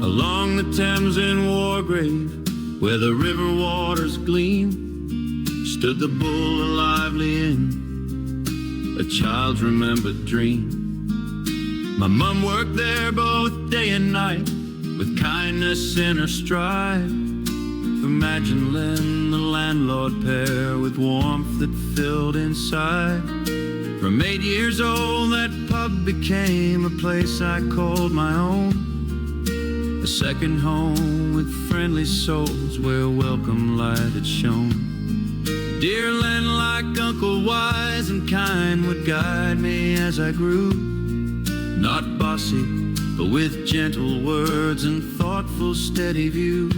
along the Thames in Wargrave, where the river waters gleam, stood the bull a lively inn, a child's remembered dream. My mum worked there both day and night, with kindness in her stride, for Madge and Len, the landlord pair, with warmth that filled inside. From 8 years old, that pub became a place I called my own, a second home with friendly souls where welcome light had shone. Dear Len, like Uncle wise and kind, would guide me as I grew, not bossy, but with gentle words and thoughtful, steady view.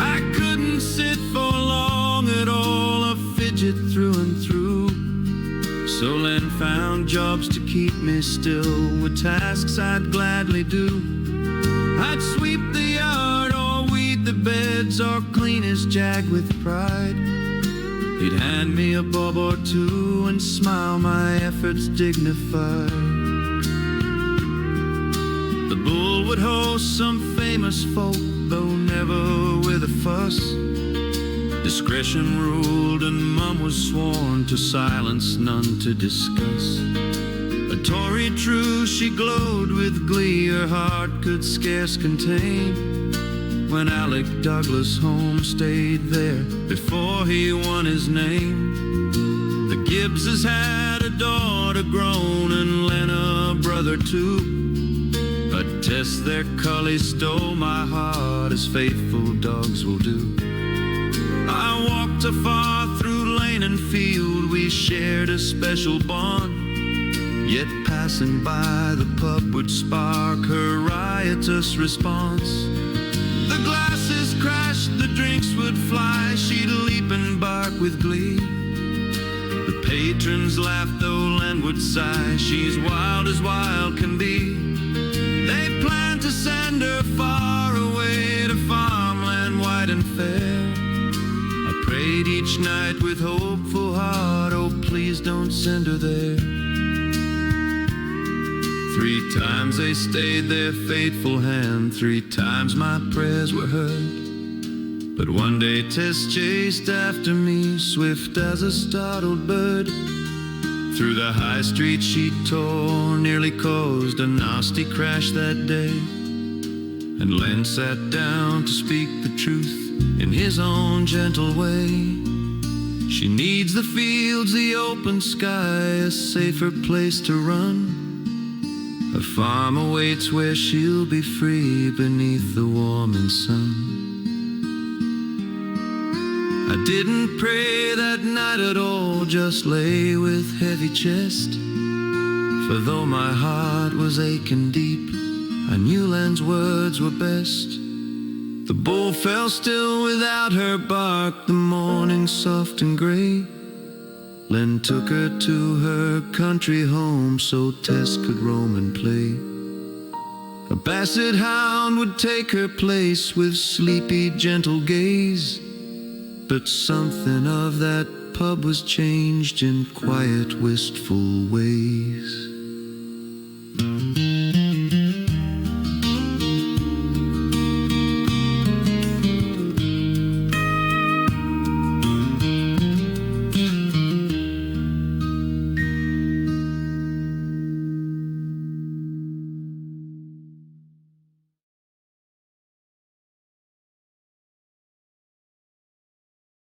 I couldn't sit for long at all, a fidget through and through. So Len found jobs to keep me still, with tasks I'd gladly do. I'd sweep the yard or weed the beds or clean his jag with pride. He'd hand me a bob or two and smile, my efforts dignified. The bull would host some famous folk, though never with a fuss. Discretion ruled and Mum was sworn to silence, none to discuss. A Tory true, she glowed with glee, her heart could scarce contain, when Alec Douglas home stayed there before he won his name. The Gibbses had a daughter grown and Len a brother too, but Tess, their Collie, stole my heart as faithful dogs will do. I walked afar through lane and field, we shared a special bond, yet passing by the pub would spark her riotous response. The glasses crashed, the drinks would fly, she'd leap and bark with glee. The patrons laughed though Len would sigh, she's wild as wild can be. They planned to send her far away to farmland wide and fair. I prayed each night with hopeful heart, oh please don't send her there. 3 times they stayed their fateful hand, 3 times my prayers were heard. But one day Tess chased after me, swift as a startled bird. Through the high street she tore, nearly caused a nasty crash that day. And Len sat down to speak the truth in his own gentle way. She needs the fields, the open sky, a safer place to run. A farm awaits where she'll be free beneath the warming sun. I didn't pray that night at all, just lay with heavy chest. For though my heart was aching deep, I knew Len's words were best. The bull fell still without her bark, the morning soft and grey. Len took her to her country home so Tess could roam and play. A basset hound would take her place with sleepy gentle gaze, but something of that pub was changed in quiet wistful ways.